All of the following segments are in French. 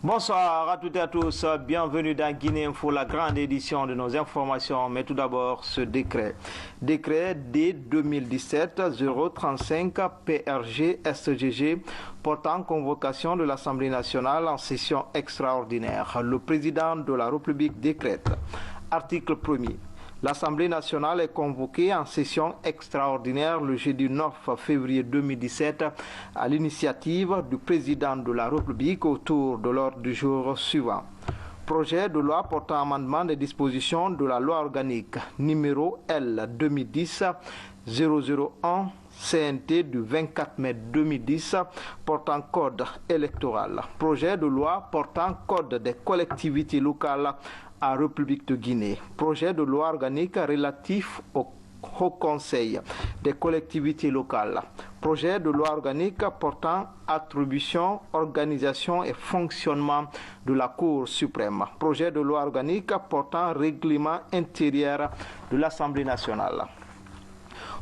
Bonsoir à toutes et à tous, bienvenue dans Guinée Info, la grande édition de nos informations. Mais tout d'abord, ce décret. Décret D 2017-035 PRG SGG portant convocation de l'Assemblée nationale en session extraordinaire. Le président de la République décrète. Article 1er. L'Assemblée nationale est convoquée en session extraordinaire le jeudi 9 février 2017 à l'initiative du président de la République autour de l'ordre du jour suivant. Projet de loi portant amendement des dispositions de la loi organique numéro L 2010-001 CNT du 24 mai 2010 portant code électoral. Projet de loi portant code des collectivités locales à République de Guinée. Projet de loi organique relatif au Haut Conseil des collectivités locales. Projet de loi organique portant attribution, organisation et fonctionnement de la Cour suprême. Projet de loi organique portant règlement intérieur de l'Assemblée nationale.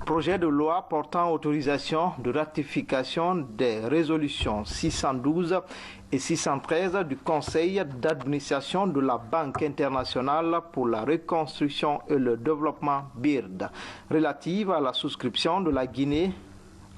Projet de loi portant autorisation de ratification des résolutions 612 et 613 du Conseil d'administration de la Banque internationale pour la reconstruction et le développement BIRD, relative à la souscription de la Guinée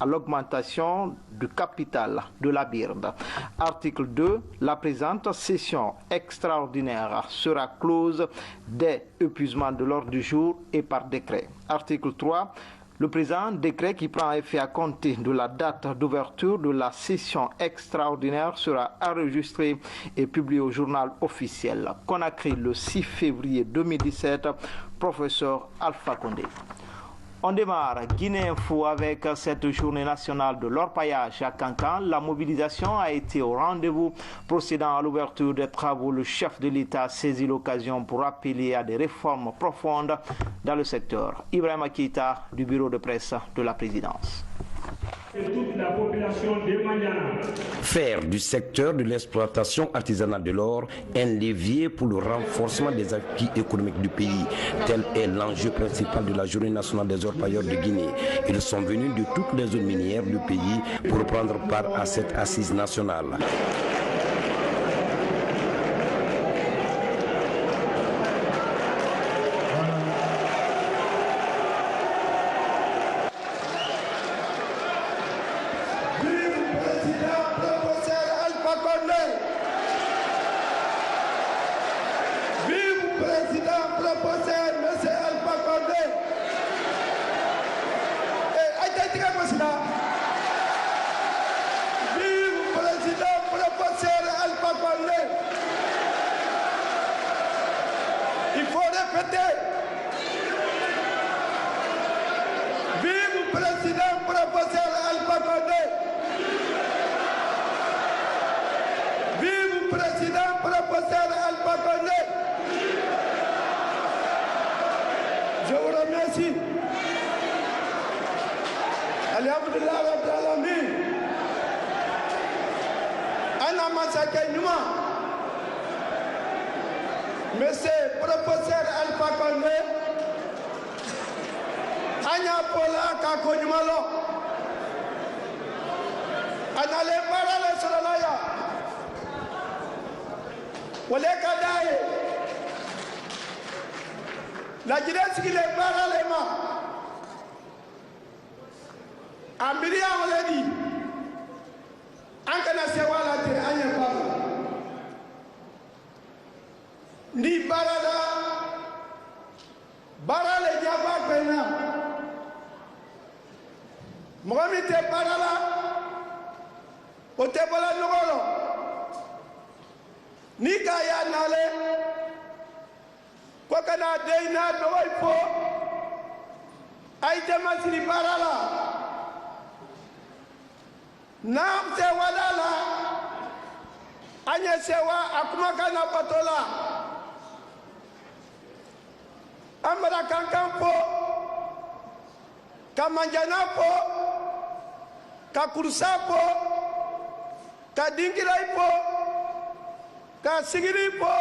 à l'augmentation du capital de la BIRD. Article 2. La présente session extraordinaire sera close dès épuisement de l'ordre du jour et par décret. Article 3. Le présent décret qui prend effet à compter de la date d'ouverture de la session extraordinaire sera enregistré et publié au journal officiel. Conakry le 6 février 2017, professeur Alpha Condé. On démarre Guinée Info avec cette journée nationale de l'orpaillage à Cancan. La mobilisation a été au rendez-vous. Procédant à l'ouverture des travaux, le chef de l'État a saisi l'occasion pour appeler à des réformes profondes dans le secteur. Ibrahima Keïta du bureau de presse de la présidence. Toute la population de Maniana. Faire du secteur de l'exploitation artisanale de l'or un levier pour le renforcement des acquis économiques du pays. Tel est l'enjeu principal de la Journée nationale des orpailleurs de Guinée. Ils sont venus de toutes les zones minières du pays pour prendre part à cette assise nationale. Il faut répéter. Vive le président professeur Alpha Condé. Vive le président professeur Alpha Condé. Je vous remercie. Alhamdulillah Rabbil Alamin. Anna Masaka Numa. Monsieur professeur Alpha Condé, Anya Pola Kakonyumalo, Anale Parale Solalaya, Waleka Dae, la jeunesse qui les paralema, Ambiria Waledi, Ankana Sewalate, Anya Pala. Ni barada barale jaba pena mogami te barala o te bala nogolo ni kaya nale ko kana deina doy fo ay jamasini barala nam se walala anya sewa akuma kana patola Amara Kankan po, Kamanjana po, Kakurusa po, Kadingirai po, Kasigiri po,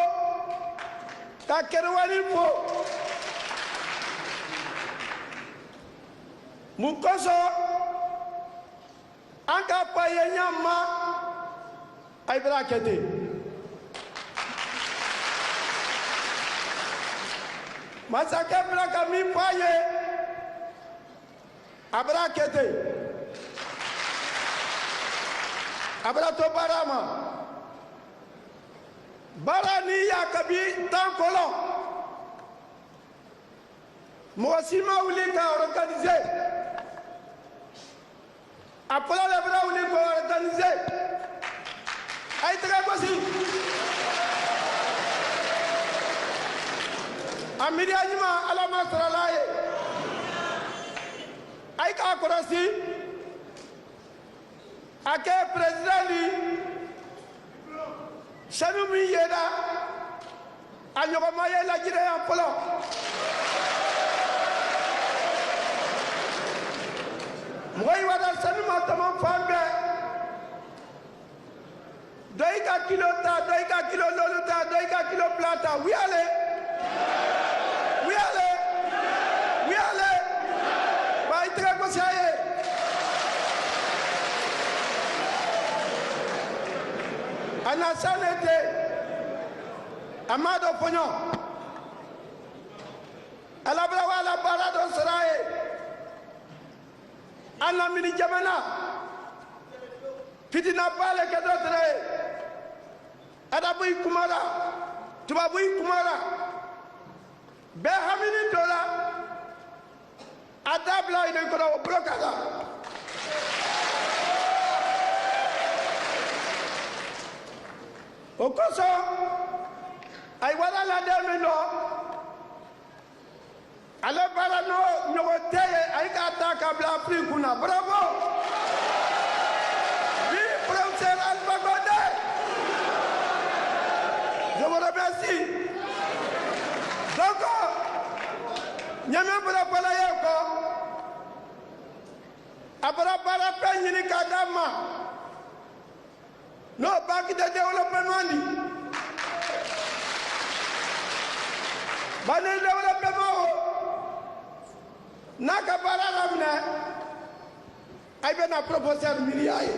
Kakerwani po. Mukoso, Anka payenya ma, Aibra kete. masakɛ bila ka min fɔ an ye a bɛna kɛ ten a bɛna to baara ma baara n'i y'a kabi tan kɔlɔn mɔgɔ si ma wuli ka organiser a fɔlɔ de bɛna wuli k'o organiser a ye tɛgɛ gosi a miiriya ɲuman ala ma sɔrɔ la ye a ye k'a kɔlɔsi a kɛ président ni sanu min yera a ɲɔgɔn ma ye lajinɛ yan fɔlɔ mɔgɔ yi wada sanu ma tama fan bɛɛ dɔ i ka kilo ta dɔ i ka kilo lolu ta dɔ i ka kilo fila ta wuyale wuyale wuyale ba i tɛgɛ gosi a ye a na sa ne te a ma dɔ fɔɲɔ ala bɛra wa ala baara dɔ sɔrɔ a ye an lamini jamana fitina bale kɛ dɔ tɛrɛ ye adabu i kumara tubabu i kumara bɛɛ hamini to la a dabila ine kɔnɔ o bolo ka kan o kosɔn a ye wara laden min dɔ ale baara n'o ɲɔgɔn tɛ ye a ye k'a ta k'a bila Afrique kunna bravo oui professeur Alpha Condé je vous remercie donc ɲɛmɛ bɔra bɔla ye kɔ a bɔra baara fɛn ɲini k'a d'a ma n'o banque de développement di banque de développement o n'a ka baara laminɛ a bɛna professeur miiriya ye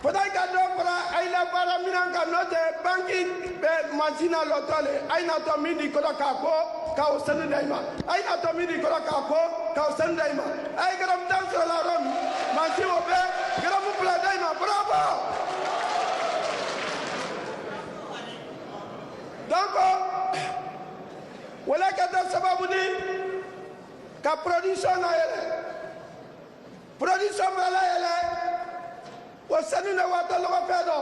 fɔda i ka dɔ fara a ye la baara minɛn kan n'o tɛ banki bɛ masina lɔtɔ le a ye natɔ min di kɔrɔ k'a ko k'aw sanu da i ma a ye natɔ min di kɔrɔ k'a ko k'aw sanu da i ma a ye garamu tan sɔrɔ la yɔrɔ min mansin o bɛ garamu fila da i ma bravo donc wala kɛta sababu ni ka production na yɛlɛ production bɛ la yɛlɛ o sanu na waatɔ lɔgɔ fɛn dɔ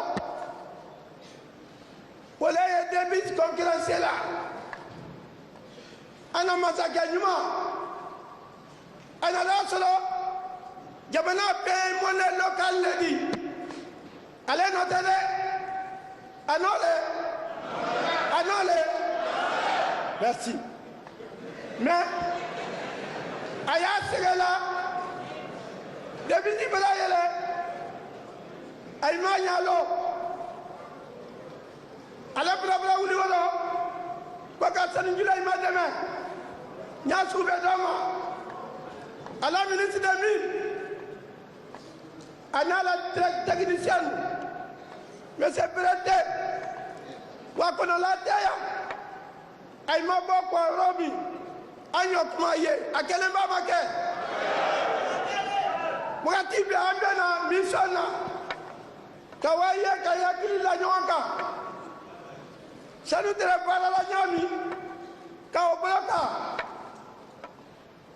wala ye débit concurrentiel la an na masakɛ ɲuman a nana sɔrɔ jamana bɛɛ ye monnaie locale le di ale nɔ tɛ dɛ a nɔ le a nɔ le. Merci. Mais a y'a sɛgɛ la depuis ni bala yɛlɛ a yi ma ɲa lɔ ale bilabila wuli wɔlɔ ko ka sanijula yi ma dɛmɛ n y'a sugu bɛɛ d'a ma a la ministre des mines a n'a la technicienne monsieur Berete wa kɔnɔla tɛ yan a yi ma bɔ kɔrɔ min an y'o kuma ye a kɛlen ba ma kɛ wagati bɛɛ an bɛ na mission na ka wa ye ka hakili la ɲɔgɔn kan sanu tɛrɛ baara la ɲagami ka o bolo kan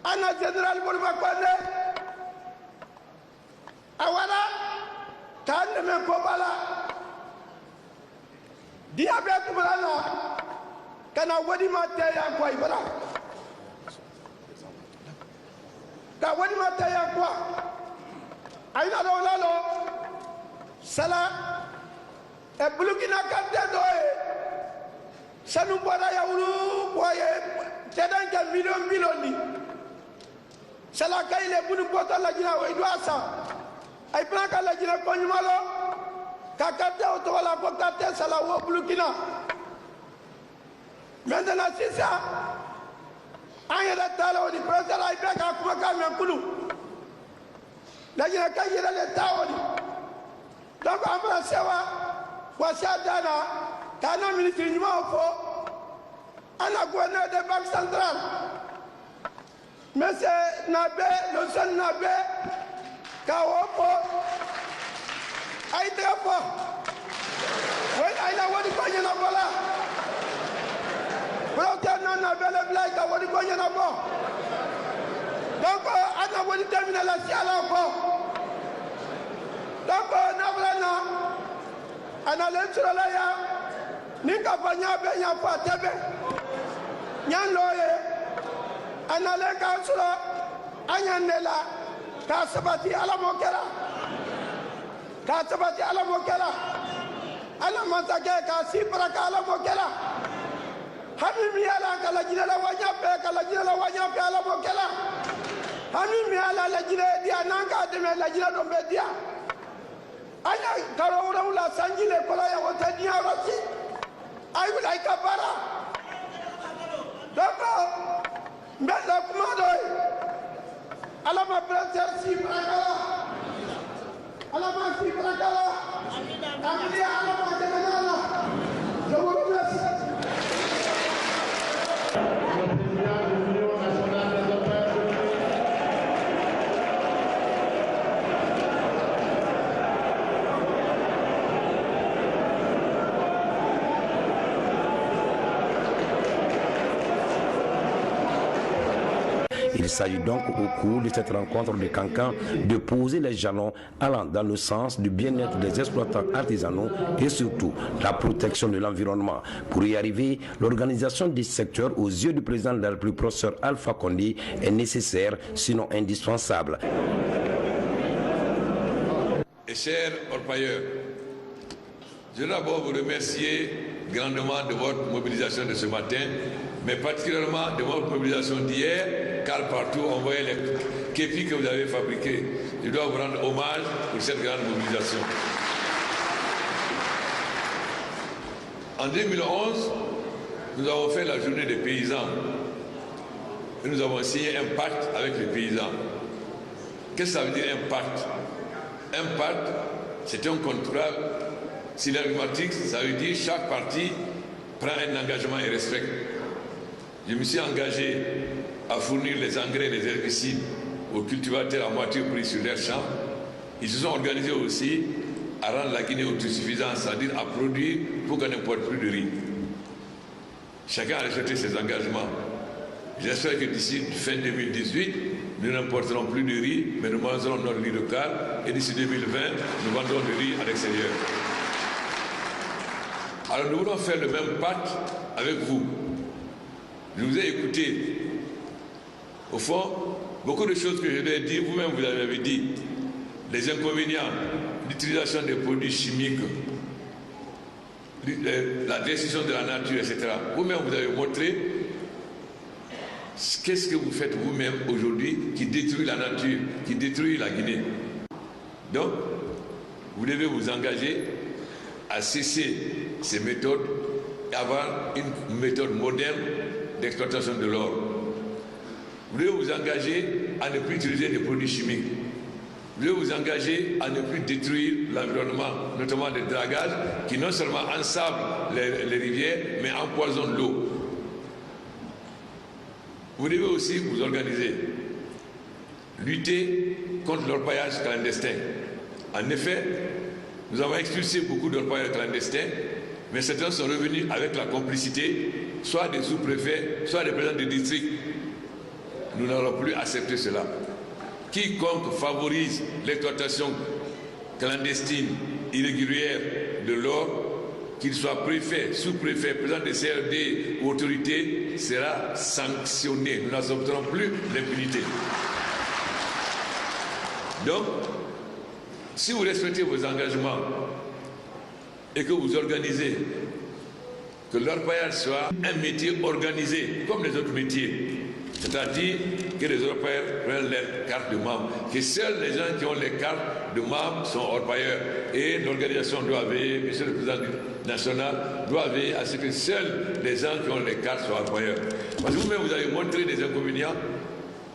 an na général Modibo Kondé a wara k'an dɛmɛ koba la diya bɛɛ tuma na ka na wadi ma tɛ yan kuwa i bara ka wadi ma tɛ yan kuwa a yi na dɔw la lɔ sala Burkina kante dɔ ye sanu bɔra yawuru kuwa ye cɛdan kɛ miliyɔn di sala ka yi le bunu bɔtɔ lajinɛ o i do a san a yi fana ka lajinɛ ko ɲuman lɔ ka kante o tɔgɔ la ko kante sala wo Burkina maintenant sisan an yɛrɛ ta la o di président a yi bɛɛ ka kumakan mɛn kulu lajinɛ ka yɛrɛ de ta o di donc an bɛna sewa wasi a dan na Kana ministre Nimafo, Anna gouverneur de Banque centrale, Monsieur Nabé, le jeune Nabé, Kawopo, Aïdrapo, oui, Aïna Wadi Nabola, Brotana Nabé le Black, Wadi Nabo. Donc, Anna Wadi termine la Siala. Donc, Nabrana, Anna Lensuralaya, Nika Banya Benya Fatebe, Nyan Loye, Anna Lekansula, Anyanela, Kasabati Alamokela, Kasabati Alamokela, Alamatake, Kasipraka Alamokela, Hamimiala, Kalajila Wanyape, Kalajila Wanyape Alamokela, Hamimiala, Lajile, Diananga, de Lajila Dombedia. Aya karawura ula sanjile kola ya wotania rasi ayu laika para doko mbela kumadoi alama brother si prakala alama si prakala amlia alama janala je vous remercie. Il s'agit donc au cours de cette rencontre de Cancan de poser les jalons allant dans le sens du bien-être des exploitants artisanaux et surtout la protection de l'environnement. Pour y arriver, l'organisation des secteurs aux yeux du président de la République, professeur Alpha Condé, est nécessaire, sinon indispensable. Et chers orpailleurs, je veux d'abord vous remercier grandement de votre mobilisation de ce matin, mais particulièrement de votre mobilisation d'hier, car partout on voyait les képis que vous avez fabriqués. Je dois vous rendre hommage pour cette grande mobilisation. En 2011, nous avons fait la journée des paysans et nous avons signé un pacte avec les paysans. Qu'est-ce que ça veut dire un pacte? Un pacte, c'est un contrat synalmatique, ça veut dire chaque partie prend un engagement et respecte. Je me suis engagé à fournir les engrais et les herbicides aux cultivateurs à moitié prix sur leurs champs. Ils se sont organisés aussi à rendre la Guinée autosuffisante, c'est-à-dire à produire pour qu'on n'importe plus de riz. Chacun a respecté ses engagements. J'espère que d'ici fin 2018, nous n'importerons plus de riz, mais nous mangerons notre riz local. Et d'ici 2020, nous vendrons du riz à l'extérieur. Alors nous voulons faire le même pacte avec vous. Je vous ai écouté. Au fond, beaucoup de choses que je dois dire, vous-même vous avez dit. Les inconvénients, l'utilisation des produits chimiques, la destruction de la nature, etc. Vous-même vous avez montré qu'est-ce que vous faites vous-même aujourd'hui qui détruit la nature, qui détruit la Guinée. Donc, vous devez vous engager à cesser ces méthodes et avoir une méthode moderne d'exploitation de l'or. Vous devez vous engager à ne plus utiliser des produits chimiques. Vous devez vous engager à ne plus détruire l'environnement, notamment des dragages qui non seulement ensablent les rivières, mais empoisonnent l'eau. Vous devez aussi vous organiser, lutter contre l'orpaillage clandestin. En effet, nous avons expulsé beaucoup d'orpailleurs clandestins, mais certains sont revenus avec la complicité, soit des sous-préfets, soit des présidents de district. Nous n'allons plus accepter cela. Quiconque favorise l'exploitation clandestine, irrégulière de l'or, qu'il soit préfet, sous-préfet, président de CRD ou autorité, sera sanctionné. Nous n'accepterons plus l'impunité. Donc, si vous respectez vos engagements et que vous organisez que l'orpaillage soit un métier organisé comme les autres métiers, c'est-à-dire que les orpailleurs prennent leur carte de membre, que seuls les gens qui ont les cartes de membres sont orpailleurs. Et l'organisation doit veiller, monsieur le président national, doit veiller à ce que seuls les gens qui ont les cartes soient orpailleurs. Parce que vous-même, vous avez montré des inconvénients.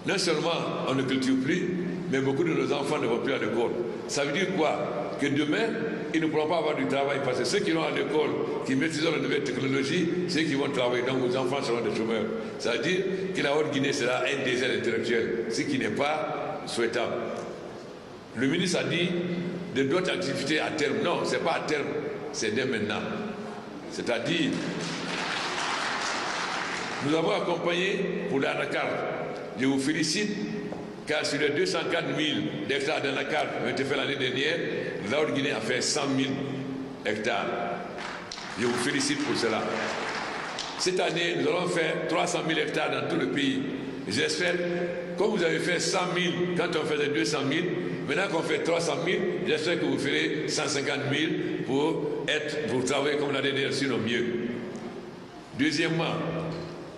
Non seulement on ne cultive plus, mais beaucoup de nos enfants ne vont plus à l'école. Ça veut dire quoi? Que demain, ils ne pourront pas avoir du travail parce que ceux qui vont à l'école, qui maîtrisent la nouvelle technologie, ceux qui vont travailler, donc vos enfants seront des chômeurs. Ça veut dire que la Haute-Guinée sera un désert intellectuel, ce qui n'est pas souhaitable. Le ministre a dit de d'autres activités à terme. Non, ce n'est pas à terme, c'est dès maintenant. C'est-à-dire, nous avons accompagné pour l'anacarde. Je vous félicite, car sur les 204 000 hectares d'anacarde qui ont été faits l'année dernière, la Haute-Guinée a fait 100 000 hectares. Je vous félicite pour cela. Cette année, nous allons faire 300 000 hectares dans tout le pays. J'espère, comme vous avez fait 100 000 quand on faisait 200 000, maintenant qu'on fait 300 000, j'espère que vous ferez 150 000 pour travailler comme l'année dernière, sinon mieux. Deuxièmement,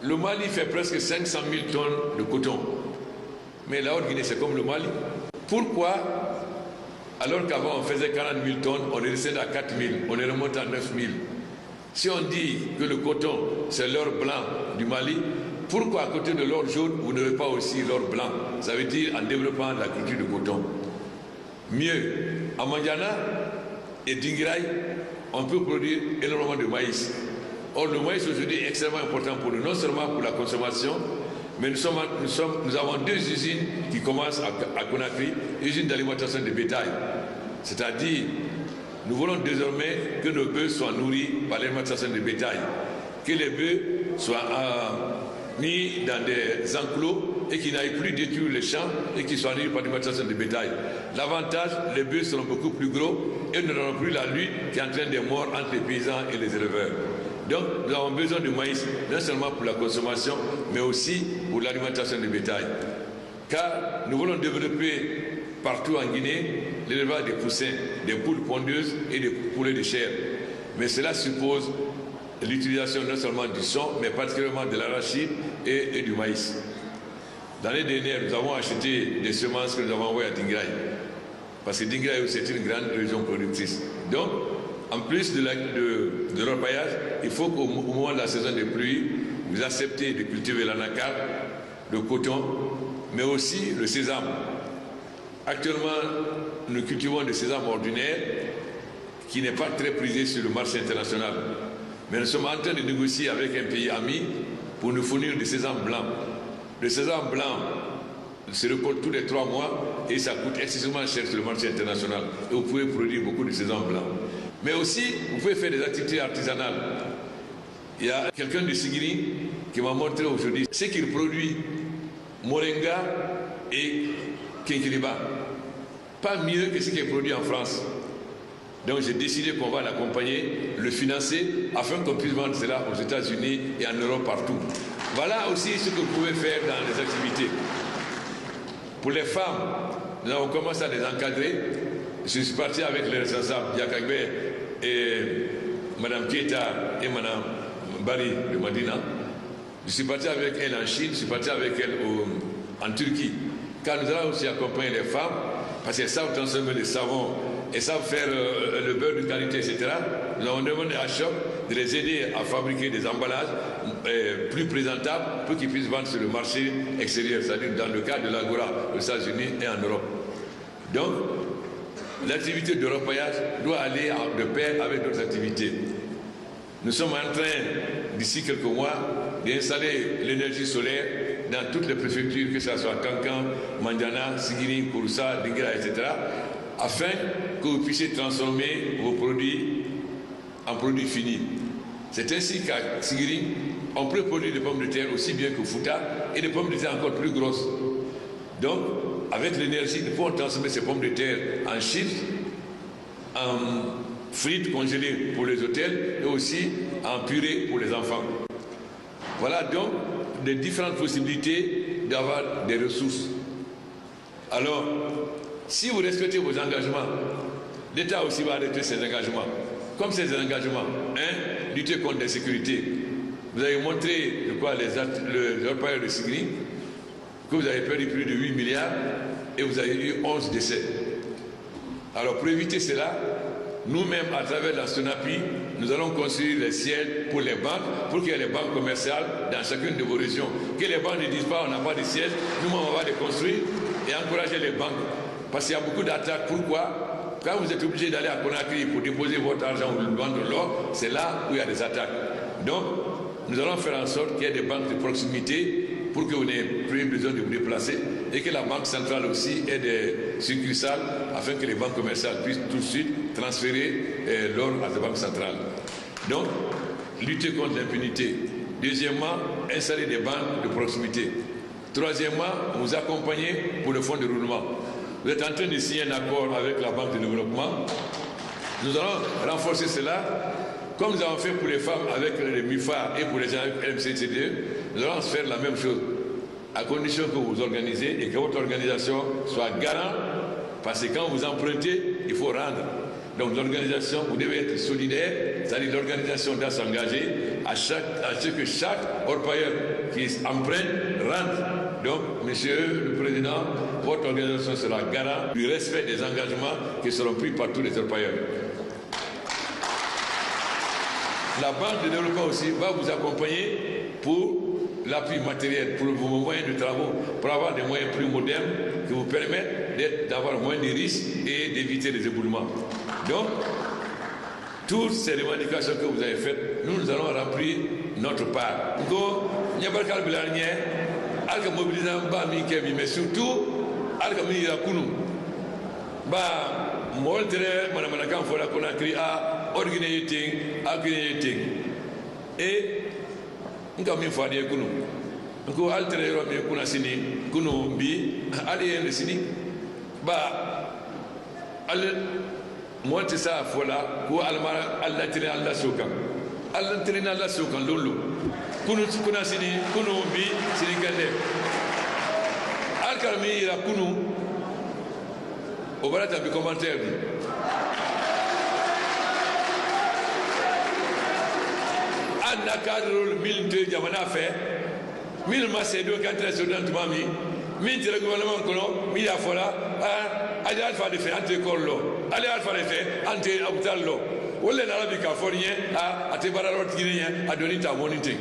le Mali fait presque 500 000 tonnes de coton. Mais la Haute-Guinée, c'est comme le Mali. Pourquoi, alors qu'avant on faisait 40 000 tonnes, on est descendu à 4 000, on est remonté à 9 000? Si on dit que le coton, c'est l'or blanc du Mali, pourquoi à côté de l'or jaune, vous n'avez pas aussi l'or blanc? Ça veut dire en développant la culture de coton. Mieux, à Mandiana et Dinguiraye, on peut produire énormément de maïs. Or, le maïs aujourd'hui est extrêmement important pour nous, non seulement pour la consommation, mais nous avons deux usines qui commencent à Conakry, usines d'alimentation de bétail. C'est-à-dire, nous voulons désormais que nos bœufs soient nourris par l'alimentation de bétail, que les bœufs soient mis dans des enclos et qu'ils n'aillent plus détruire les champs et qu'ils soient nourris par l'alimentation de bétail. L'avantage, les bœufs seront beaucoup plus gros et nous n'aurons plus la lutte qui entraîne des morts entre les paysans et les éleveurs. Donc, nous avons besoin de maïs, non seulement pour la consommation, mais aussi pour l'alimentation du bétail. Car nous voulons développer partout en Guinée l'élevage des poussins, des poules pondeuses et des poulets de chair. Mais cela suppose l'utilisation non seulement du son, mais particulièrement de l'arachide et du maïs. L'année dernière, nous avons acheté des semences que nous avons envoyées à Dinguiraye. Parce que Dinguiraye, c'est une grande région productrice. Donc, en plus de l'orpaillage, il faut qu'au moment de la saison des pluies, vous acceptez de cultiver l'anacarde, le coton, mais aussi le sésame. Actuellement, nous cultivons le sésame ordinaire qui n'est pas très prisé sur le marché international. Mais nous sommes en train de négocier avec un pays ami pour nous fournir du sésame blanc. Le sésame blanc se récolte tous les 3 mois et ça coûte excessivement cher sur le marché international. Et vous pouvez produire beaucoup de sésame blanc. Mais aussi, vous pouvez faire des activités artisanales. Il y a quelqu'un de Sigiri qui m'a montré aujourd'hui ce qu'il produit, moringa et kinkiliba. Pas mieux que ce qui est produit en France. Donc j'ai décidé qu'on va l'accompagner, le financer, afin qu'on puisse vendre cela aux États-Unis et en Europe partout. Voilà aussi ce que vous pouvez faire dans les activités. Pour les femmes, nous avons commencé à les encadrer. Je suis parti avec les responsables, Yakagbe et Mme Keita et Mme Bari de Madina. Je suis parti avec elle en Chine, je suis parti avec elle en Turquie. Car nous allons aussi accompagner les femmes, parce qu'elles savent transformer les savons, elles savent faire le beurre de qualité, etc. Nous avons demandé à Shop de les aider à fabriquer des emballages plus présentables pour qu'ils puissent vendre sur le marché extérieur, c'est-à-dire dans le cadre de l'Agora aux États-Unis et en Europe. Donc, l'activité de repaillage doit aller de pair avec d'autres activités. Nous sommes en train, d'ici quelques mois, d'installer l'énergie solaire dans toutes les préfectures, que ce soit Kankan, Mandiana, Sigiri, Kouroussa, Dinguiraye, etc., afin que vous puissiez transformer vos produits en produits finis. C'est ainsi qu'à Sigiri, on peut produire des pommes de terre aussi bien que Fouta et des pommes de terre encore plus grosses. Donc, avec l'énergie, nous pouvons transformer ces pommes de terre en chips, en frites congelées pour les hôtels et aussi en purée pour les enfants. Voilà donc les différentes possibilités d'avoir des ressources. Alors, si vous respectez vos engagements, l'État aussi va respecter ses engagements. Comme ces engagements, lutter contre l'insécurité. Vous avez montré, je crois, les orpailleurs de Sigiri, que vous avez perdu plus de 8 milliards et vous avez eu 11 décès. Alors pour éviter cela, nous-mêmes, à travers la SONAPI, nous allons construire les sièges pour les banques, pour qu'il y ait les banques commerciales dans chacune de vos régions. Que les banques ne disent pas on n'a pas de sièges, nous on va les construire et encourager les banques. Parce qu'il y a beaucoup d'attaques. Pourquoi? Quand vous êtes obligé d'aller à Conakry pour déposer votre argent ou vendre l'or, c'est là où il y a des attaques. Donc, nous allons faire en sorte qu'il y ait des banques de proximité pour que vous n'ayez plus besoin de vous déplacer et que la banque centrale aussi ait des succursales afin que les banques commerciales puissent tout de suite transférer l'or à la banque centrale. Donc, lutter contre l'impunité. Deuxièmement, installer des banques de proximité. Troisièmement, vous accompagner pour le fonds de roulement. Vous êtes en train de signer un accord avec la Banque de développement. Nous allons renforcer cela, comme nous avons fait pour les femmes avec les MIFA et pour les gens avec MCCD. Nous allons faire la même chose, à condition que vous organisez et que votre organisation soit garante, parce que quand vous empruntez, il faut rendre. Donc l'organisation, vous devez être solidaire, c'est-à-dire l'organisation doit s'engager à ce que chaque orpailleur qui emprunte rentre. Donc, Monsieur le Président, votre organisation sera garant du respect des engagements qui seront pris par tous les orpailleurs. La Banque de développement aussi va vous accompagner pour l'appui matériel, pour vos moyens de travaux, pour avoir des moyens plus modernes qui vous permettent d'avoir moins de risques et d'éviter les éboulements. Donc, toutes ces revendications que vous avez faites, nous allons remplir notre part. Donc, il y a pas de alka mobilisant ba mi kemi, mais surtout alka mi yakunu ba moltere mana kan fola Conakry a organiser et nka mi fadi yakunu ko altere ro mi kuna sini kunu bi ali en sini ba al monte sa fola ko almara Allah tire Allah sokan lolu kuna sini kunu bi sini kende alkalmi ira kunu o barata bi commentaire bi anna cadre militaire jamana fait mil macedo quand les soldats mami min tire gouvernement kono mi ya fola ali alfa de fait ante kollo ali alfa de fait ante abutallo wala na rabi ka forien a te baralo tigirien a doni ta monité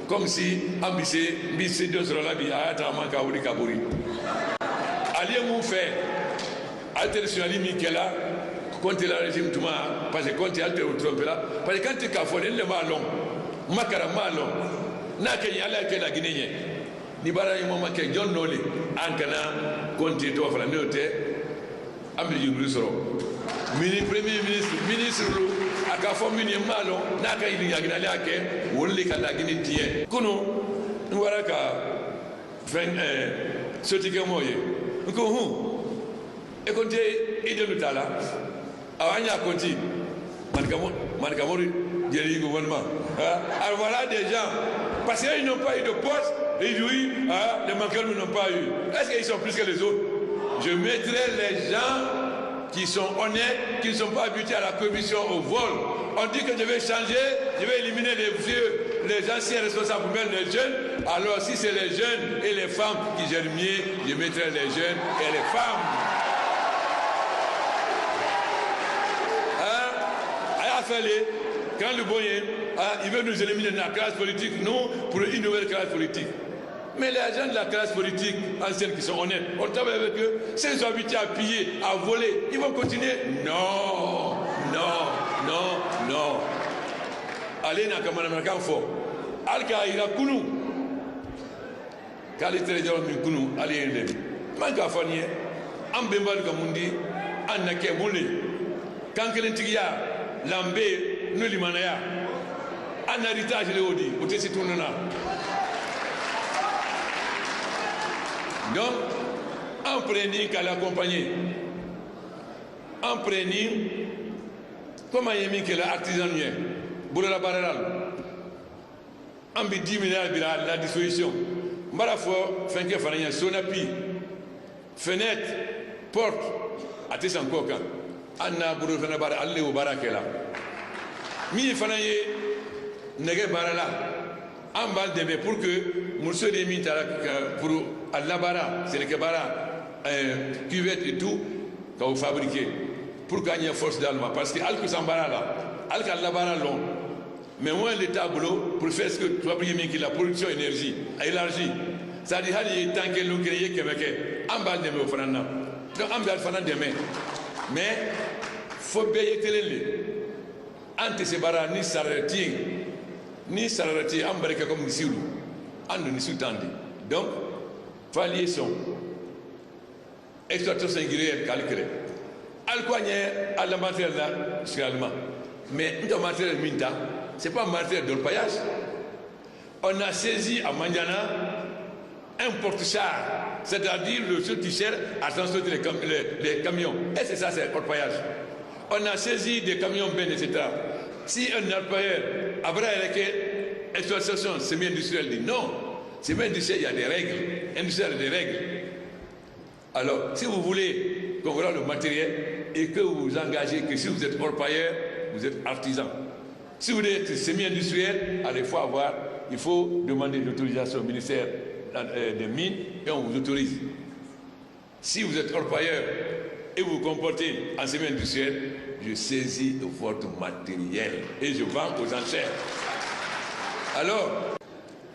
comme si ambissé de sur la vie a ta manka wuli kaburi allié mon fait alternative mikela contre le régime tuma parce que contre alter au trompe là parce que quand tu kafone le malon makara malon na kenya ala ke la guinéen ni bara mo make John Noli ankana contre to fala note ambi yuru soro premier ministre aka fo mini malo naka ili yagina lake wolle kala gini tie kuno ngwaraka fen sotike moye ko hu e konte idelu tala awanya konti margamori jeri gouvernement alors voilà des gens parce qu'ils n'ont pas eu de poste et oui les manqueurs n'ont pas eu. Est-ce qu'ils sont plus que les autres? Je mettrai les gens qui sont honnêtes, qui ne sont pas habitués à la commission au vol. On dit que je vais changer, je vais éliminer les vieux, les anciens responsables pour mettre les jeunes. Alors si c'est les jeunes et les femmes qui gèrent mieux, je mettrai les jeunes et les femmes. Quand le boyen, il veut nous éliminer de la classe politique, nous, pour une nouvelle classe politique. Mais les gens de la classe politique ancienne qui sont honnêtes, on travaille avec eux, s'ils sont habitués à piller, à voler, ils vont continuer. Non. Allez, n'a qu'à m'en fort. Alka ira kunu. Kalité de l'homme kunu, allez, il est. Manka fanier, ambembal kamundi, anake mouli. Quand quelqu'un tigia, lambé, nous limanaya. Un héritage le odi, ou t'es tournant. Donc, apprenez qu'à l'accompagner. Apprenez comment il y a mis que l'artisan vient. Boula Bararal. Ambi 10 milliards à la disposition. Marafo, Fenke Fanaya, Sonapi, fenêtre, porte, à Tessan Koka. Anna Boulou Fanabar, allez au Barakela. Mi Fanaye, Nege Barala. Ambal debe pour que Moussou de Mita pour Alabara, c'est le Kebara, cuvette et tout, quand vous fabriquez, pour gagner force d'Alma. Parce que Alku Sambara là, Alka Alabara long, mais moins les tableaux pour faire ce que tu as pris, la production énergie, élargie. C'est-à-dire qu'il y a tant que l'on crée Québec, Ambal debe au Frana. Donc Ambal Frana demain. Mais il faut bien y ante se bara ni sarati ambareka comme nisiru ando ni sutandi donc falier son exploitation singulière calculée alquanye à la matériel là finalement mais le matériel minta c'est pas un matériel d'orpaillage. On a saisi à Mandiana un porte-char, c'est-à-dire le seul qui sert à transporter les camions. Et c'est ça, c'est orpaillage. On a saisi des camions ben, etc. Si un orpailleur après l'exploitation semi-industrielle dit non, semi-industriel, il y a des règles, industriel, il y a des règles. Alors, si vous voulez qu'on voit le matériel et que vous vous engagez que si vous êtes orpailleur, vous êtes artisan. Si vous êtes semi-industriel, il faut demander l'autorisation au ministère des Mines et on vous autorise. Si vous êtes orpailleur et vous vous comportez en semi-industriel, je saisis votre matériel et je vends aux enchères. Alors,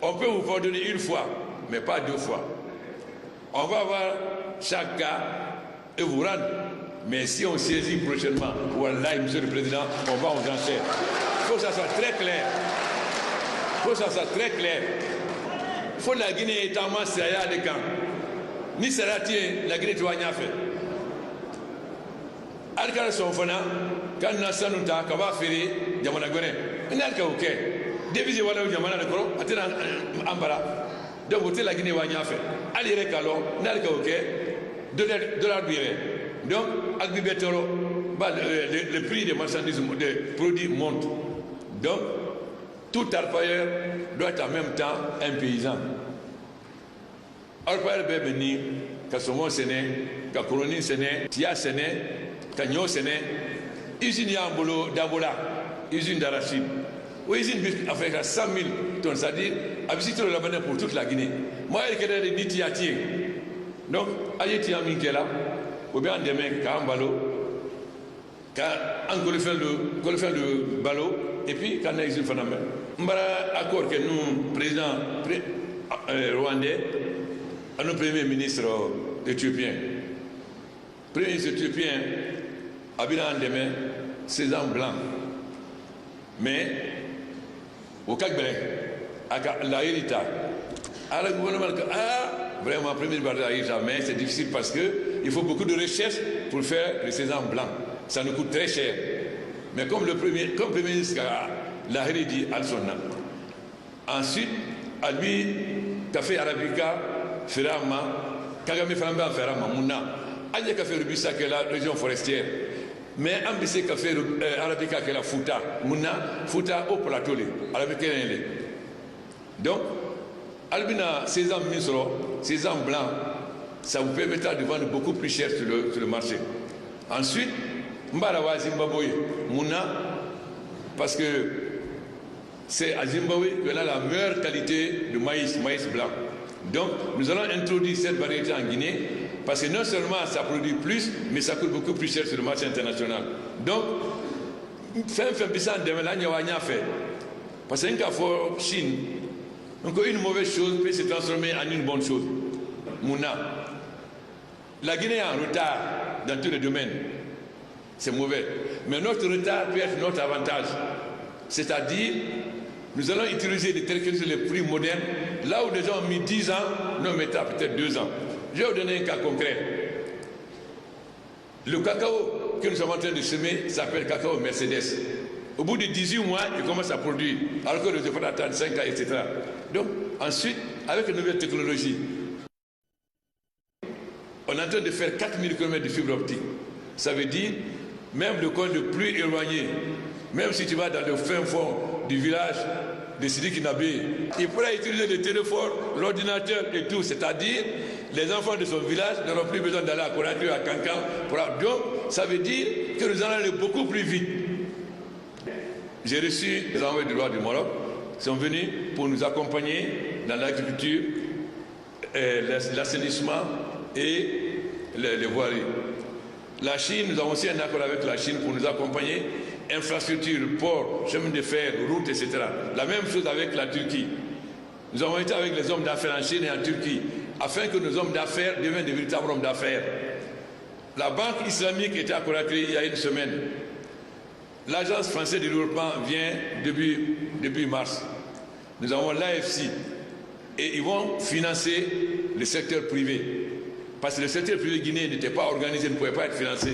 on peut vous pardonner une fois, mais pas deux fois. On va voir chaque cas et vous rendre. Mais si on saisit prochainement, voilà, monsieur le président, on va aux enchères. Il faut que ça soit très clair. Il faut que ça soit très clair. Il faut que la Guinée est en masse à des camps. Ni Sarati, la Guinée doit rien faire. Alkara Sonfana, quand Nassanuta, Kava Ferry, Yamanagone, et Nalka OK. Divisé Walla Yamana de Koro, Atena Ambara. Donc, vous la Guinée va rien faire. Allez, Recalo, Nalka OK, de l'arbitre. Donc, le prix des marchandises, des produits monte. Donc, tout arpailleur doit être en même temps un paysan. Arpailleur peut venir, Kassomo Séné, Kakoloni Séné, Tia Séné, Kanyo Séné, usine Yambolo d'Abola, usine d'arachide. Ou usine avec 100 000 tonnes, c'est-à-dire, à visiter la banane pour toute la Guinée. Moi, il y a des Tiatiers. Donc, Ayeti Aminkela, ou bien demain, Kambalo, quand on fait le ballot, et puis quand on a une phénomène. Mbara accord que nous, président rwandais, à nos premiers ministres éthiopiens. Premier ministre éthiopien, habitant demain, 16 ans blancs. Mais, au Kagbre, à la Hérita, à la gouvernement, vraiment, premier ministre, mais c'est difficile parce qu'il faut beaucoup de recherche pour faire les 16 ans blancs. Ça nous coûte très cher. Mais comme premier ministre l'a dit Al-Sonna. Ensuite, à lui, Café Arabica, Ferama, Kagame Ferama, Ferama, Mouna. Aïe Café Rubissa, qui est la région forestière. Mais Ambissé Café Arabica, qui est la Fouta, Mouna, Fouta au plateau, Arabica. Donc, Albina, 16 ans misro, 16 ans blancs, ça vous permettra de vendre beaucoup plus cher sur le marché. Ensuite, Mbarawa Zimbabwe, Mouna, parce que c'est à Zimbabwe qu'on a la meilleure qualité de maïs blanc. Donc, nous allons introduire cette variété en Guinée, parce que non seulement ça produit plus, mais ça coûte beaucoup plus cher sur le marché international. Donc, parce qu'un cas pour Chine, donc une mauvaise chose peut se transformer en une bonne chose. Mouna, la Guinée est en retard dans tous les domaines. C'est mauvais. Mais notre retard peut être notre avantage. C'est-à-dire, nous allons utiliser des technologies les plus modernes, là où des gens ont mis 10 ans, nous mettons peut-être 2 ans. Je vais vous donner un cas concret. Le cacao que nous sommes en train de semer s'appelle cacao Mercedes. Au bout de 18 mois, il commence à produire, alors que nous devons attendre 5 ans, etc. Donc, ensuite, avec une nouvelle technologie, on est en train de faire 4000 km de fibre optique. Ça veut dire, même le coin le plus éloigné, même si tu vas dans le fin fond du village de Sidi Kinabé, il pourra utiliser le téléphone, l'ordinateur et tout. C'est-à-dire, les enfants de son village n'auront plus besoin d'aller à Conakry, à Cancan. Donc, ça veut dire que nous allons aller beaucoup plus vite. J'ai reçu les envoyés du roi du Maroc, qui sont venus pour nous accompagner dans l'agriculture, l'assainissement et les voiries. La Chine, nous avons aussi un accord avec la Chine pour nous accompagner, infrastructure, port, chemin de fer, route, etc. La même chose avec la Turquie. Nous avons été avec les hommes d'affaires en Chine et en Turquie, afin que nos hommes d'affaires deviennent de véritables hommes d'affaires. La Banque islamique était à Conakry il y a une semaine. L'Agence française de développement vient début mars. Nous avons l'AFC et ils vont financer le secteur privé. Parce que le secteur privé guinéen n'était pas organisé, ne pouvait pas être financé.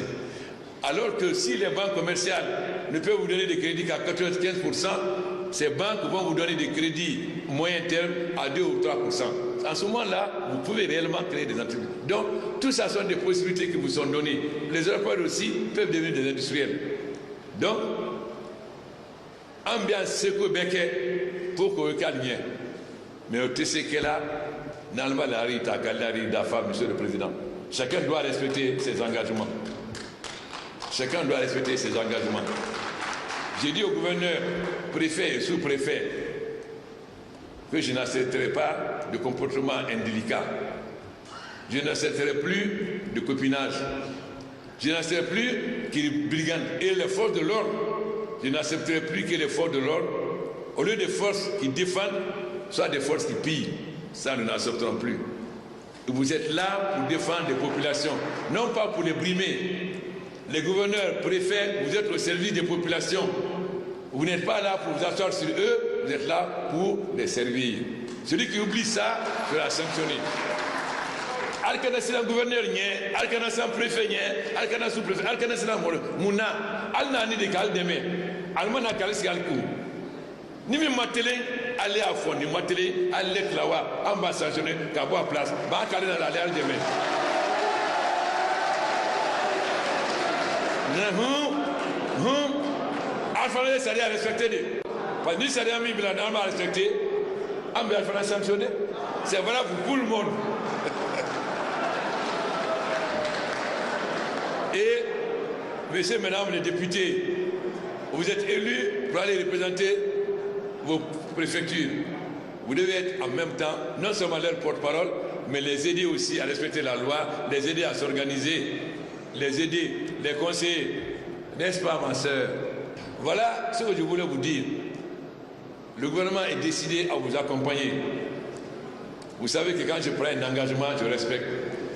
Alors que si les banques commerciales ne peuvent vous donner des crédits qu'à 95%, ces banques vont vous donner des crédits moyen terme à 2 ou 3%. En ce moment-là, vous pouvez réellement créer des entreprises. Donc, tout ça sont des possibilités qui vous sont données. Les Européens aussi peuvent devenir des industriels. Donc, ambiance seco beke pour que le calme. Mais au TCK là, Nalma Larita, Kalari, Dafa, Monsieur le Président, chacun doit respecter ses engagements. Chacun doit respecter ses engagements. J'ai dit au gouverneur, préfet et sous-préfet que je n'accepterai pas de comportement indélicat. Je n'accepterai plus de copinage. Je n'accepterai plus qu'ils brigandent. Et les forces de l'ordre, je n'accepterai plus que les forces de l'ordre, au lieu des forces qui défendent, soient des forces qui pillent. Ça, nous n'accepterons plus. Vous êtes là pour défendre les populations, non pas pour les brimer. Les gouverneurs, préfets, vous êtes au service des populations. Vous n'êtes pas là pour vous asseoir sur eux, vous êtes là pour les servir. Celui qui oublie ça sera sanctionné. Alkana c'est un gouverneur, alkana c'est un préfet, alkana sous-préfet, alkana c'est un mouna, alna ni de gal deme, almana kalis galkou. Ni mi matele, aller à fond, ni matele, aller klawa, amba sanctionné, kabo à place, ba kalina aller al deme. Alpha c'est à respecter. Parce que ni c'est à mis bilan à respecter, amba alpha sanctionné. C'est voilà pour tout le monde. Et, messieurs, mesdames les députés, vous êtes élus pour aller représenter vos préfectures. Vous devez être en même temps, non seulement leur porte-parole, mais les aider aussi à respecter la loi, les aider à s'organiser, les aider, les conseiller. N'est-ce pas, ma soeur? Voilà ce que je voulais vous dire. Le gouvernement est décidé à vous accompagner. Vous savez que quand je prends un engagement, je respecte.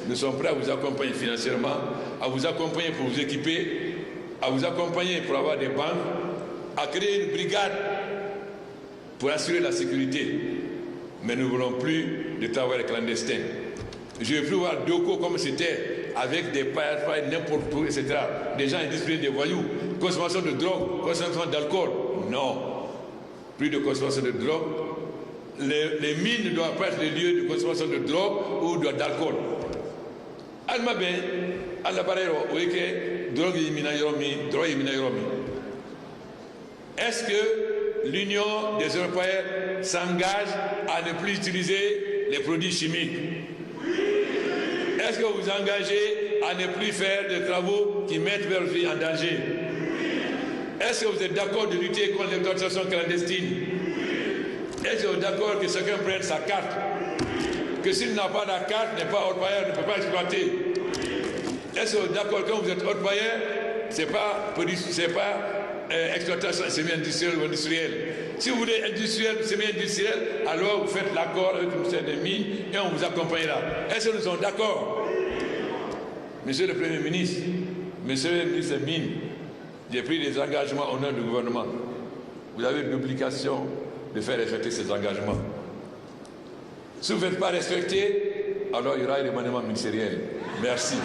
Nous sommes prêts à vous accompagner financièrement, à vous accompagner pour vous équiper, à vous accompagner pour avoir des banques, à créer une brigade pour assurer la sécurité. Mais nous ne voulons plus de travail clandestin. Je ne veux plus voir Doko comme c'était, avec des pailles n'importe où, etc. Des gens indisciplinés, des voyous, consommation de drogue, consommation d'alcool. Non, plus de consommation de drogue. Les mines ne doivent pas être les lieux de consommation de drogue ou d'alcool. Almabe, Alabarero, Oeke, drogue Minayomi, drogue Minayomi. Est-ce que l'Union des Européens s'engage à ne plus utiliser les produits chimiques? Est-ce que vous vous engagez à ne plus faire de travaux qui mettent leur vie en danger? Est-ce que vous êtes d'accord de lutter contre l'exploitation clandestine? Est-ce que vous êtes d'accord que chacun prenne sa carte? Que s'il n'a pas la carte, n'est pas orpailleur, ne peut pas exploiter? Est-ce que vous êtes d'accord que quand vous êtes orpailleur, c'est pas exploitation semi-industrielle ou industrielle? Si vous voulez industriel, semi-industriel, alors vous faites l'accord avec le ministère des Mines et on vous accompagnera. Est-ce que nous sommes d'accord? Monsieur le Premier ministre, Monsieur le ministre des Mines, j'ai pris des engagements au nom du gouvernement. Vous avez l'obligation de faire respecter ces engagements. Si vous ne faites pas respecter, alors il y aura un remaniement ministériel. Merci.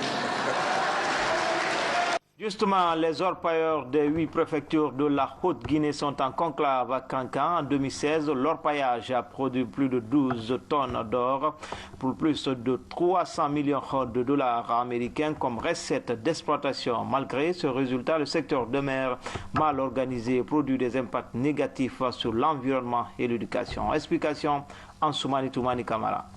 Justement, les orpailleurs des 8 préfectures de la Haute-Guinée sont en conclave à Cancan. En 2016, l'orpaillage a produit plus de 12 tonnes d'or pour plus de 300 millions de dollars américains comme recette d'exploitation. Malgré ce résultat, le secteur demeure mal organisé et produit des impacts négatifs sur l'environnement et l'éducation. Explication en Soumani Toumani Kamara.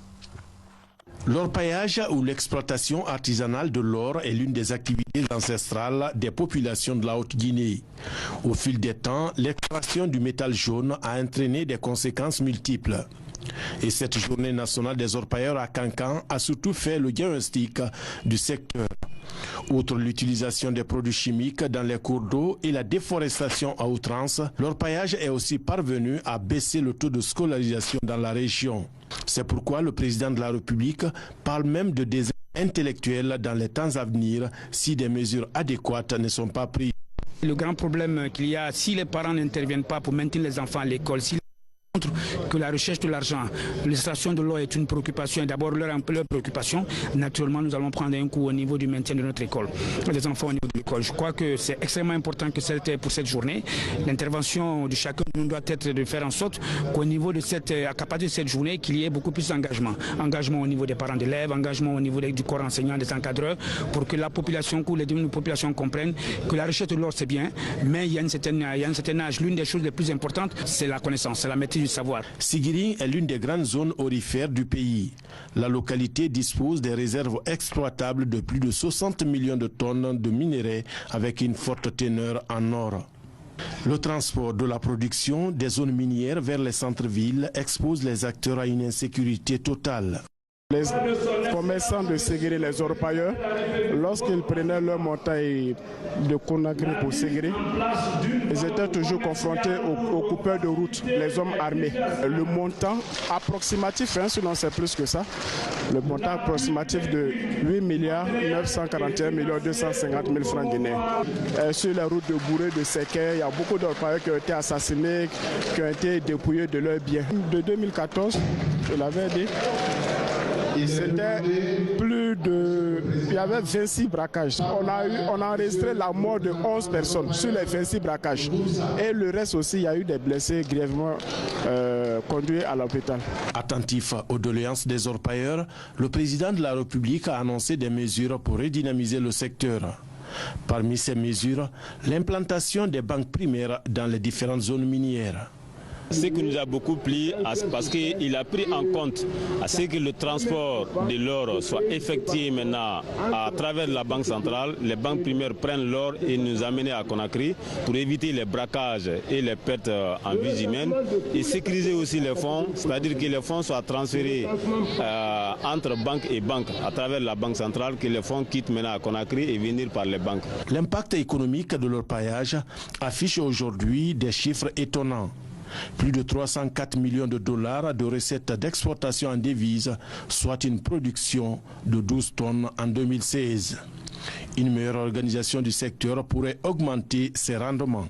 L'orpaillage ou l'exploitation artisanale de l'or est l'une des activités ancestrales des populations de la Haute-Guinée. Au fil des temps, l'extraction du métal jaune a entraîné des conséquences multiples. Et cette journée nationale des orpailleurs à Cancan a surtout fait le diagnostic du secteur. Outre l'utilisation des produits chimiques dans les cours d'eau et la déforestation à outrance, l'orpaillage est aussi parvenu à baisser le taux de scolarisation dans la région. C'est pourquoi le président de la République parle même de désert intellectuelle dans les temps à venir si des mesures adéquates ne sont pas prises. Le grand problème qu'il y a, si les parents n'interviennent pas pour maintenir les enfants à l'école, si que la recherche de l'argent, l'extraction de l'eau est une préoccupation et d'abord leur préoccupation, naturellement nous allons prendre un coup au niveau du maintien de notre école, des enfants au niveau de l'école. Je crois que c'est extrêmement important que pour cette journée, l'intervention de chacun de nous doit être de faire en sorte qu'au niveau de à partir de cette journée, qu'il y ait beaucoup plus d'engagement. Engagement au niveau des parents d'élèves, engagement au niveau du corps enseignant, des encadreurs, pour que la population, que les populations comprennent que la recherche de l'or c'est bien, mais il y a un certain âge. L'une des choses les plus importantes, c'est la connaissance, c'est la maîtrise du savoir. Siguiri est l'une des grandes zones aurifères du pays. La localité dispose des réserves exploitables de plus de 60 millions de tonnes de minerais avec une forte teneur en or. Le transport de la production des zones minières vers les centres-villes expose les acteurs à une insécurité totale. Les commerçants de Séguéré, les orpailleurs, lorsqu'ils prenaient leur montagne de Conakry pour Séguéré, ils étaient toujours confrontés aux coupeurs de route, les hommes armés. Le montant approximatif, sinon c'est plus que ça, le montant approximatif de 8 milliards 941 millions 250 000 francs guinéens. Sur les routes de Bourré, de Séquet, il y a beaucoup d'orpailleurs qui ont été assassinés, qui ont été dépouillés de leurs biens. De 2014, je l'avais dit, il y avait 26 braquages. On a enregistré la mort de 11 personnes sur les 26 braquages. Et le reste aussi, il y a eu des blessés grièvement conduits à l'hôpital. Attentif aux doléances des orpailleurs, le président de la République a annoncé des mesures pour redynamiser le secteur. Parmi ces mesures, l'implantation des banques primaires dans les différentes zones minières. Ce qui nous a beaucoup plu, parce qu'il a pris en compte à ce que le transport de l'or soit effectué maintenant à travers la banque centrale. Les banques primaires prennent l'or et nous amènent à Conakry pour éviter les braquages et les pertes en vie humaine et sécuriser aussi les fonds, c'est-à-dire que les fonds soient transférés entre banque et banque à travers la banque centrale, que les fonds quittent maintenant à Conakry et venir par les banques. L'impact économique de l'orpaillage affiche aujourd'hui des chiffres étonnants. Plus de 304 millions de dollars de recettes d'exportation en devises, soit une production de 12 tonnes en 2016. Une meilleure organisation du secteur pourrait augmenter ses rendements.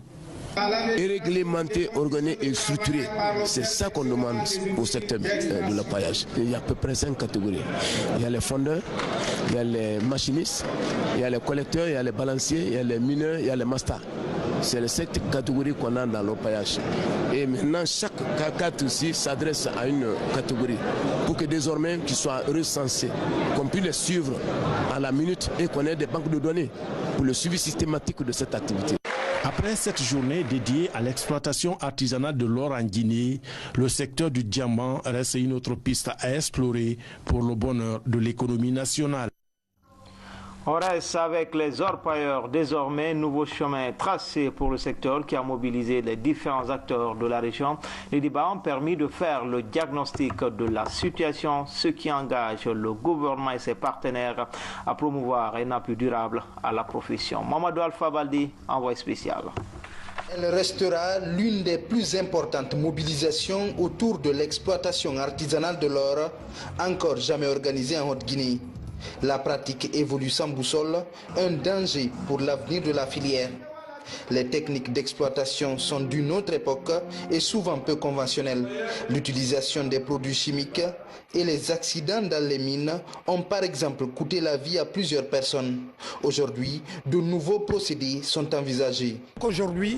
Réglementé, organisé et structuré, c'est ça qu'on demande au secteur de l'orpaillage. Il y a à peu près 5 catégories. Il y a les fondeurs, il y a les machinistes, il y a les collecteurs, il y a les balanciers, il y a les mineurs, il y a les masters. C'est les 7 catégories qu'on a dans l'orpaillage. Et maintenant, chaque carte aussi s'adresse à une catégorie pour que désormais qu'ils soient recensés, qu'on puisse les suivre à la minute et qu'on ait des banques de données pour le suivi systématique de cette activité. Après cette journée dédiée à l'exploitation artisanale de l'or en Guinée, le secteur du diamant reste une autre piste à explorer pour le bonheur de l'économie nationale. On reste avec les orpailleurs. Désormais, nouveau chemin tracé pour le secteur qui a mobilisé les différents acteurs de la région. Les débats ont permis de faire le diagnostic de la situation, ce qui engage le gouvernement et ses partenaires à promouvoir un appui durable à la profession. Mamadou Alpha Baldi, envoyé spécial. Elle restera l'une des plus importantes mobilisations autour de l'exploitation artisanale de l'or, encore jamais organisée en Haute-Guinée. La pratique évolue sans boussole, un danger pour l'avenir de la filière. Les techniques d'exploitation sont d'une autre époque et souvent peu conventionnelles. L'utilisation des produits chimiques et les accidents dans les mines ont par exemple coûté la vie à plusieurs personnes. Aujourd'hui, de nouveaux procédés sont envisagés. Aujourd'hui,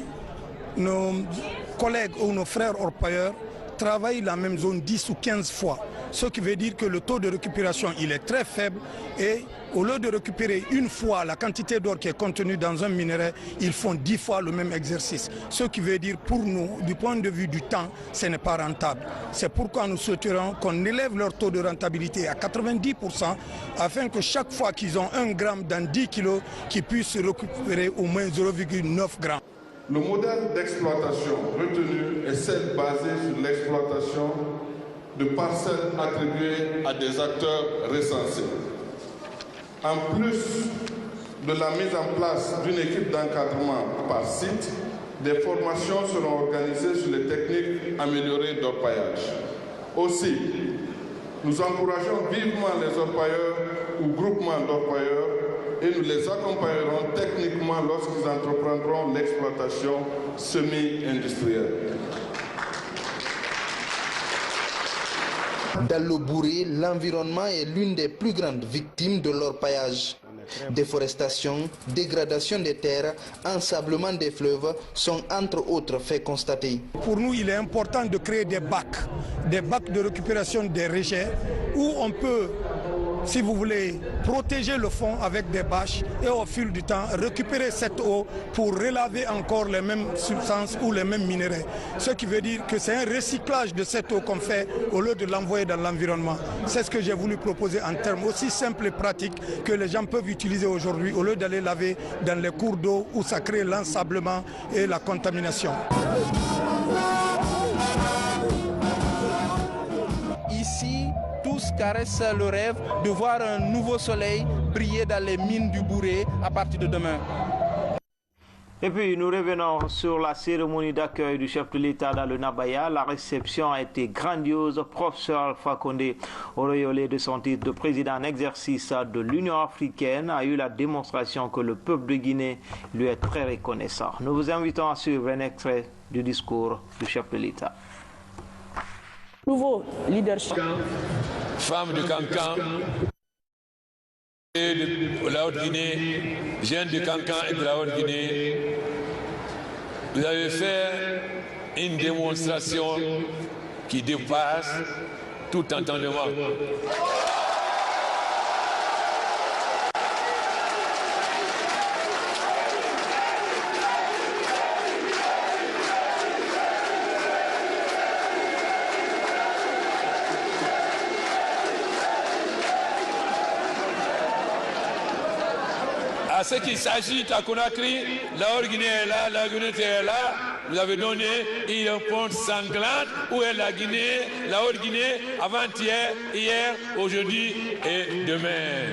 nos collègues ou nos frères orpailleurs travaillent la même zone 10 ou 15 fois. Ce qui veut dire que le taux de récupération il est très faible et au lieu de récupérer une fois la quantité d'or qui est contenue dans un minerai, ils font 10 fois le même exercice. Ce qui veut dire pour nous, du point de vue du temps, ce n'est pas rentable. C'est pourquoi nous souhaiterons qu'on élève leur taux de rentabilité à 90% afin que chaque fois qu'ils ont 1 gramme dans 10 kilos, qu'ils puissent récupérer au moins 0,9 grammes. Le modèle d'exploitation retenu est celle basée sur l'exploitation de parcelles attribuées à des acteurs recensés. En plus de la mise en place d'une équipe d'encadrement par site, des formations seront organisées sur les techniques améliorées d'orpaillage. Aussi, Nous encourageons vivement les orpailleurs ou groupements d'orpailleurs et nous les accompagnerons techniquement lorsqu'ils entreprendront l'exploitation semi-industrielle. Dans le Bouré, l'environnement est l'une des plus grandes victimes de l'orpaillage. Déforestation, dégradation des terres, ensablement des fleuves sont entre autres faits constatés. Pour nous, il est important de créer des bacs de récupération des déchets où on peut, si vous voulez, protéger le fond avec des bâches et au fil du temps récupérer cette eau pour relaver encore les mêmes substances ou les mêmes minéraux. Ce qui veut dire que c'est un recyclage de cette eau qu'on fait au lieu de l'envoyer dans l'environnement. C'est ce que j'ai voulu proposer en termes aussi simples et pratiques que les gens peuvent utiliser aujourd'hui au lieu d'aller laver dans les cours d'eau où ça crée l'ensablement et la contamination. Ici, tous caressent le rêve de voir un nouveau soleil briller dans les mines du Bouré à partir de demain. Et puis nous revenons sur la cérémonie d'accueil du chef de l'État dans le Nabaya. La réception a été grandiose. Professeur Alpha Condé, auréolé de son titre de président en exercice de l'Union africaine, a eu la démonstration que le peuple de Guinée lui est très reconnaissant. Nous vous invitons à suivre un extrait du discours du chef de l'État. Nouveau leadership. Femmes de Cancan et de la Haute-Guinée, jeunes de Cancan et de la Haute-Guinée, vous avez fait une démonstration qui dépasse tout entendement. À ce qui s'agit à Conakry, la Haute-Guinée est là, la Guinée est là. Vous avez donné une réponse sanglante. Où est la Guinée, la Haute-Guinée, avant-hier, hier, aujourd'hui et demain?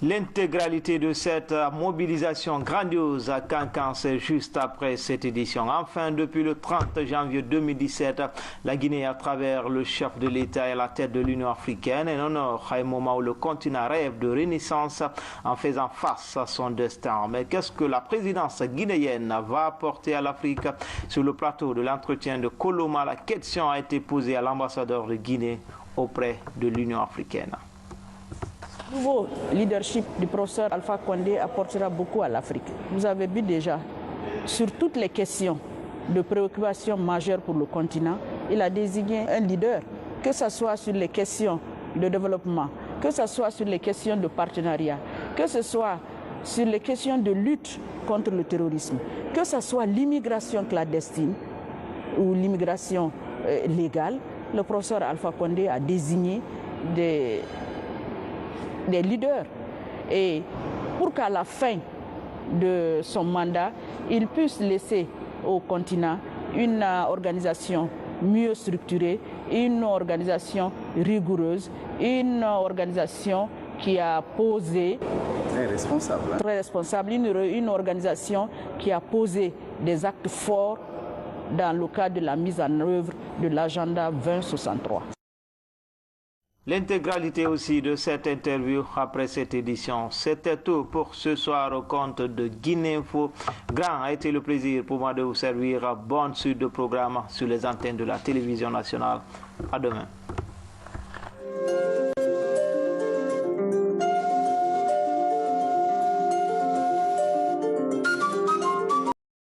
L'intégralité de cette mobilisation grandiose à Cancan, c'est juste après cette édition. Enfin, depuis le 30 janvier 2017, la Guinée, à travers le chef de l'État et la tête de l'Union africaine, est honore à un moment où le continent rêve de renaissance en faisant face à son destin. Mais qu'est-ce que la présidence guinéenne va apporter à l'Afrique? Sur le plateau de l'entretien de Coloma, la question a été posée à l'ambassadeur de Guinée auprès de l'Union africaine. Le nouveau leadership du professeur Alpha Condé apportera beaucoup à l'Afrique. Vous avez vu déjà, sur toutes les questions de préoccupation majeure pour le continent, il a désigné un leader, que ce soit sur les questions de développement, que ce soit sur les questions de partenariat, que ce soit sur les questions de lutte contre le terrorisme, que ce soit l'immigration clandestine ou l'immigration légale. Le professeur Alpha Condé a désigné des leaders, et pour qu'à la fin de son mandat, il puisse laisser au continent une organisation mieux structurée, une organisation rigoureuse, une organisation qui a posé, très responsable, une organisation qui a posé des actes forts dans le cadre de la mise en œuvre de l'agenda 2063. L'intégralité aussi de cette interview après cette édition. C'était tout pour ce soir au compte de Guinée Info. Grand a été le plaisir pour moi de vous servir. Bonne suite de programme sur les antennes de la télévision nationale. À demain.